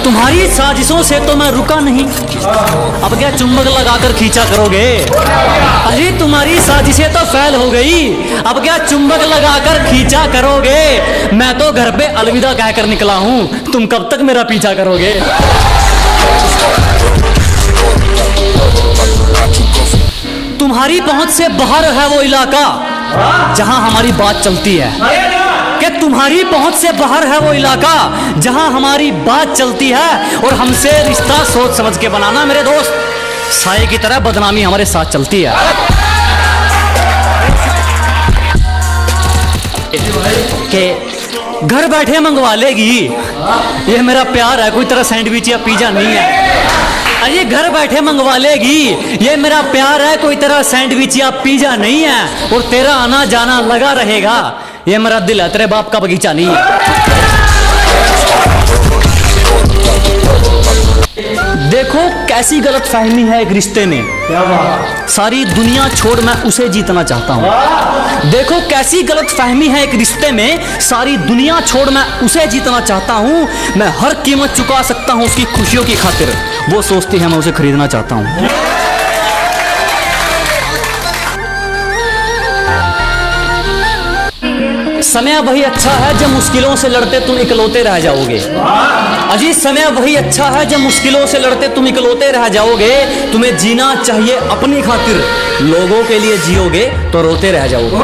तुम्हारी साजिशों से तो मैं रुका नहीं, अब क्या चुंबक लगाकर खींचा करोगे। अरे तुम्हारी साजिशें तो फैल हो गई, अब क्या चुंबक लगाकर खींचा करोगे। मैं तो घर पे अलविदा कहकर निकला हूं, तुम कब तक मेरा पीछा करोगे। तुम्हारी पहुंच से बाहर है वो इलाका जहां हमारी बात चलती है, कि तुम्हारी पहुंच से बाहर है वो इलाका जहां हमारी बात चलती है। और हमसे रिश्ता सोच समझ के बनाना मेरे दोस्त, साये की तरह बदनामी हमारे साथ चलती है। कि घर बैठे मंगवा लेगी, ये मेरा प्यार है, कोई तरह सैंडविच या पिज्जा नहीं है। अरे घर बैठे मंगवा लेगी, ये मेरा प्यार है, कोई तरह सैंडविच या पिज्जा नहीं है। और तेरा आना जाना लगा रहेगा, ये मेरा दिल है, तेरे बाप का बगीचा नहीं है। देखो कैसी गलत फहमी है एक रिश्ते में, सारी दुनिया छोड़ मैं उसे जीतना चाहता हूँ। देखो कैसी गलत फहमी है एक रिश्ते में, सारी दुनिया छोड़ मैं उसे जीतना चाहता हूँ। मैं हर कीमत चुका सकता हूँ उसकी खुशियों की खातिर, वो सोचती है मैं उसे खरीदना चाहता हूँ। समय वही अच्छा है जब मुश्किलों से लड़ते तुम इकलौते रह जाओगे। अजी समय वही अच्छा है जब मुश्किलों से लड़ते तुम इकलौते रह जाओगे। तुम्हें जीना चाहिए अपनी खातिर, लोगों के लिए जियोगे तो रोते रह जाओगे।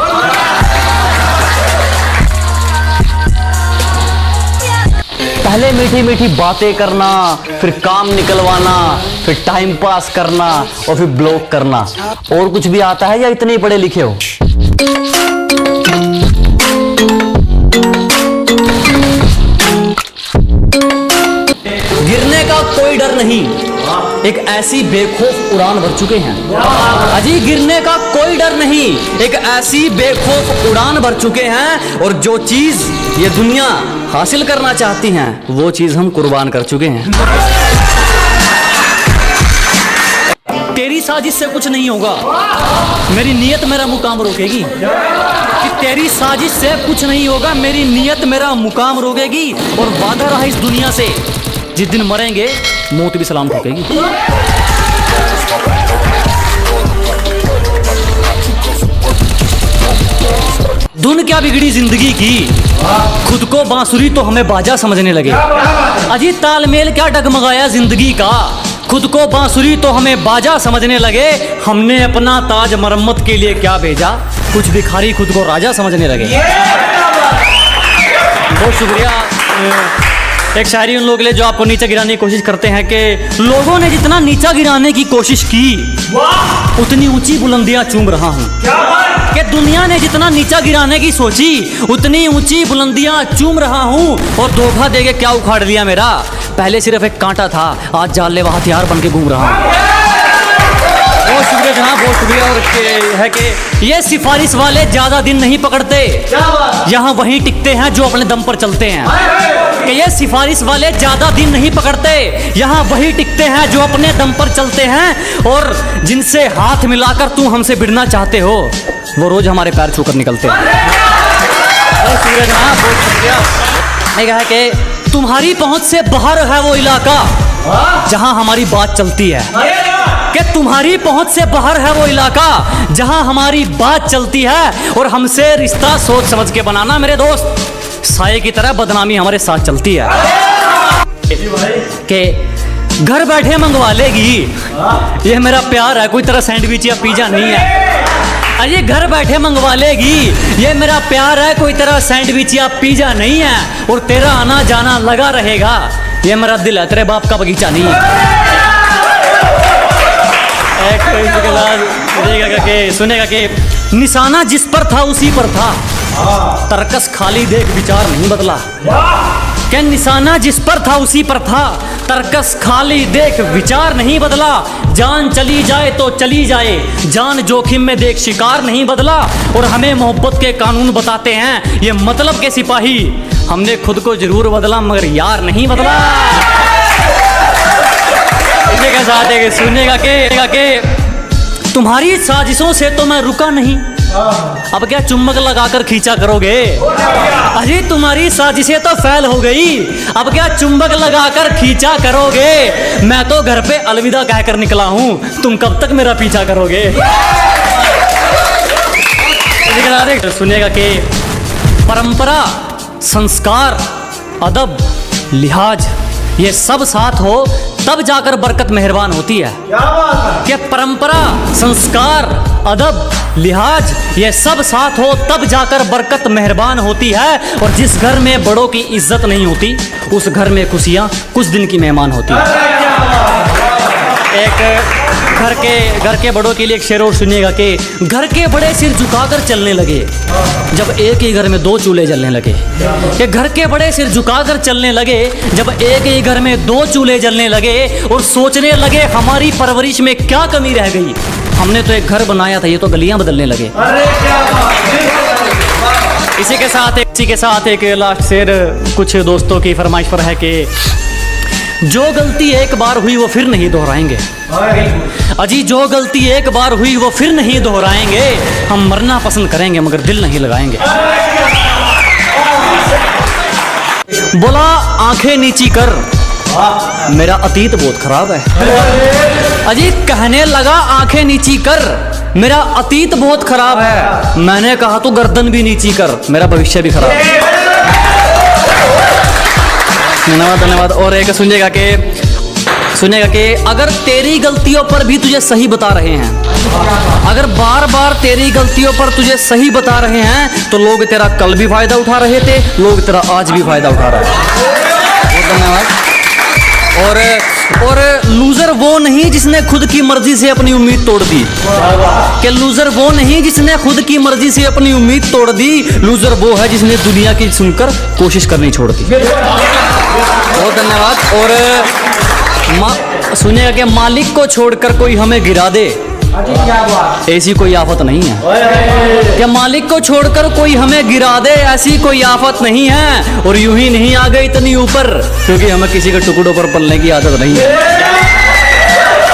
पहले मीठी मीठी बातें करना, फिर काम निकलवाना, फिर टाइम पास करना और फिर ब्लॉक करना। और कुछ भी आता है या इतने ही पढ़े लिखे हो। गिरने का कोई डर नहीं, एक ऐसी बेखौफ उड़ान भर चुके हैं। अजी गिरने का कोई डर नहीं, एक ऐसी बेखौफ उड़ान भर चुके हैं। और जो चीज ये दुनिया हासिल करना चाहती हैं, वो चीज हम कुर्बान कर चुके हैं। तेरी साजिश से कुछ नहीं होगा, मेरी नीयत मेरा मुकाम रोकेगी। कि तेरी साजिश से कुछ नहीं होगा, मेरी नीयत मेरा मुकाम रोकेगी। और वादा रहा इस दुनिया से, जिस दिन मरेंगे मौत भी सलाम ठोकेगी। धुन क्या बिगड़ी जिंदगी की, खुद को बांसुरी तो हमें बाजा समझने लगे। अजी तालमेल क्या डगमगाया जिंदगी का, खुद को बांसुरी तो हमें बाजा समझने लगे। हमने अपना ताज मरम्मत के लिए क्या भेजा, कुछ भिखारी खुद को राजा समझने लगे। बहुत शुक्रिया। एक शायरी उन लोगों के लिए जो आपको नीचे गिराने की कोशिश करते हैं कि लोगों ने जितना नीचा गिराने की कोशिश की, उतनी ऊंची बुलंदियां चूम रहा हूं। कि दुनिया ने जितना नीचा गिराने की सोची, उतनी ऊंची बुलंदियां चूम रहा हूं। और धोखा देके क्या उखाड़ लिया मेरा, पहले सिर्फ एक कांटा था, आज जानलेवा हथियार बन के घूम रहा हूं। बहुत शुक्रिया जनाब, बहुत शुक्रिया। और है कि ये सिफारिश वाले ज्यादा दिन नहीं पकड़ते, यहाँ वहीं टिकते हैं जो अपने दम पर चलते हैं। कि ये सिफारिश वाले ज्यादा दिन नहीं पकड़ते, यहाँ वही टिकते हैं जो अपने दम पर चलते हैं। और जिनसे हाथ मिलाकर तुम हमसे भिड़ना चाहते हो, वो रोज हमारे पैर छूकर निकलते हैं। बहुत शुक्रिया जनाब, बहुत शुक्रिया। मैं कहा कि तुम्हारी पहुंच से बाहर है वो इलाका जहां हमारी बात चलती है। कि तुम्हारी पहुंच से बाहर है वो इलाका जहां हमारी बात चलती है। और हमसे रिश्ता सोच समझ के बनाना मेरे दोस्त, साये की तरह बदनामी हमारे साथ चलती है। कि घर बैठे मंगवा लेगी, ये मेरा प्यार है, कोई तरह सैंडविच या पिज्जा नहीं है। अरे घर बैठे मंगवा लेगी, ये मेरा प्यार है, कोई तरह सैंडविच या पिज्जा नहीं है। और तेरा आना जाना लगा रहेगा, ये मेरा दिल है, तेरे बाप का बगीचा नहीं है। सुनेगा कि निशाना जिस पर था उसी पर था, तरकस खाली देख विचार नहीं बदला। क्या निशाना जिस पर था उसी पर था, तरकस खाली देख विचार नहीं बदला। जान चली जाए तो चली जाए, जान जोखिम में देख शिकार नहीं बदला। और हमें मोहब्बत के कानून बताते हैं ये मतलब के सिपाही, हमने खुद को जरूर बदला मगर यार नहीं बदला। के साथ है सुनेगा के तुम्हारी साजिशों से तो मैं रुका नहीं, अब क्या चुम्बक लगाकर खींचा करोगे? अजी तुम्हारी साजिशें तो फैल हो गई, अब क्या चुम्बक लगाकर खींचा करोगे? मैं तो घर पे अलविदा कहकर निकला हूं, तुम कब तक मेरा पीछा करोगे? सुनिएगा कि परंपरा, संस्कार, अदब, लिहाज ये सब साथ हो तब जाकर बरकत मेहरबान होती है। कि परंपरा, संस्कार, अदब, लिहाज ये सब साथ हो तब जाकर बरकत मेहरबान होती है। और जिस घर में बड़ों की इज्जत नहीं होती उस घर में खुशियां कुछ दिन की मेहमान होती है। एक घर के बड़ों के लिए एक शेर और सुनिएगा कि घर के बड़े सिर झुकाकर चलने लगे जब एक ही घर में दो चूल्हे जलने लगे। कि घर के बड़े सिर झुकाकर चलने लगे जब एक ही घर में दो चूल्हे जलने लगे और सोचने लगे हमारी परवरिश में क्या कमी रह गई, हमने तो एक घर बनाया था, ये तो गलियां बदलने लगे। इसी के साथ एक लास्ट शेर कुछ दोस्तों की फरमाइश पर है कि जो गलती एक बार हुई वो फिर नहीं दोहराएंगे। अजी जो गलती एक बार हुई वो फिर नहीं दोहराएंगे। हम मरना पसंद करेंगे मगर दिल नहीं लगाएंगे। बोला आंखें नीची कर, मेरा अतीत बहुत खराब है। अजी कहने लगा आंखें नीची कर, मेरा अतीत बहुत खराब है। मैंने कहा तो गर्दन भी नीची कर, मेरा भविष्य भी खराब है। धन्यवाद। और एक सुनिएगा कि अगर तेरी गलतियों पर भी तुझे सही बता रहे हैं, अगर बार बार तेरी गलतियों पर तुझे सही बता रहे हैं तो लोग तेरा कल भी फायदा उठा रहे थे, लोग तेरा आज भी फायदा उठा रहे हैं। बहुत धन्यवाद। और लूजर वो नहीं जिसने खुद की मर्जी से अपनी उम्मीद तोड़ दी। कि लूजर वो नहीं जिसने खुद की मर्जी से अपनी उम्मीद तोड़ दी, लूजर वो है जिसने दुनिया की सुनकर कोशिश करनी छोड़ दी। बहुत धन्यवाद। और सुनिएगा कि मालिक को छोड़कर कोई हमें गिरा दे, ऐसी कोई आफत नहीं है। कि मालिक को छोड़कर कोई हमें गिरा दे, ऐसी कोई आफत नहीं है। और यूं ही नहीं आ गई इतनी ऊपर क्योंकि हमें किसी के टुकड़ों पर पलने की आदत नहीं है।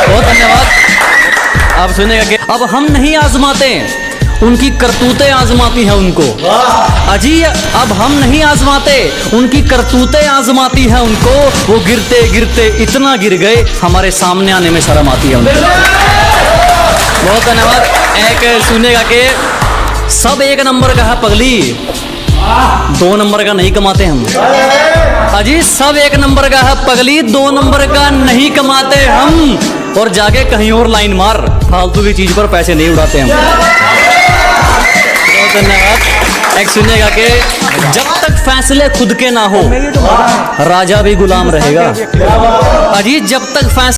बहुत धन्यवाद। आप सुनिएगा कि अब हम नहीं आजमाते, उनकी करतूतें आजमाती हैं उनको। अजी अब हम नहीं आजमाते, उनकी करतूतें आजमाती हैं उनको। वो गिरते गिरते इतना गिर गए हमारे सामने आने में शर्म आती है उनको। बहुत धन्यवाद। एक सुनेगा कि सब एक नंबर का है पगली, दो नंबर का नहीं कमाते हम। अजी सब एक नंबर का है पगली, दो नंबर का नहीं कमाते हम। और जाके कहीं और लाइन मार, फालतू की चीज पर पैसे नहीं उड़ाते हम। बहुत धन्यवाद। एक सुनिएगा कि जब तक फैसले खुद के ना हो राजा भी गुलाम रहेगा। अजी जब तक फैसले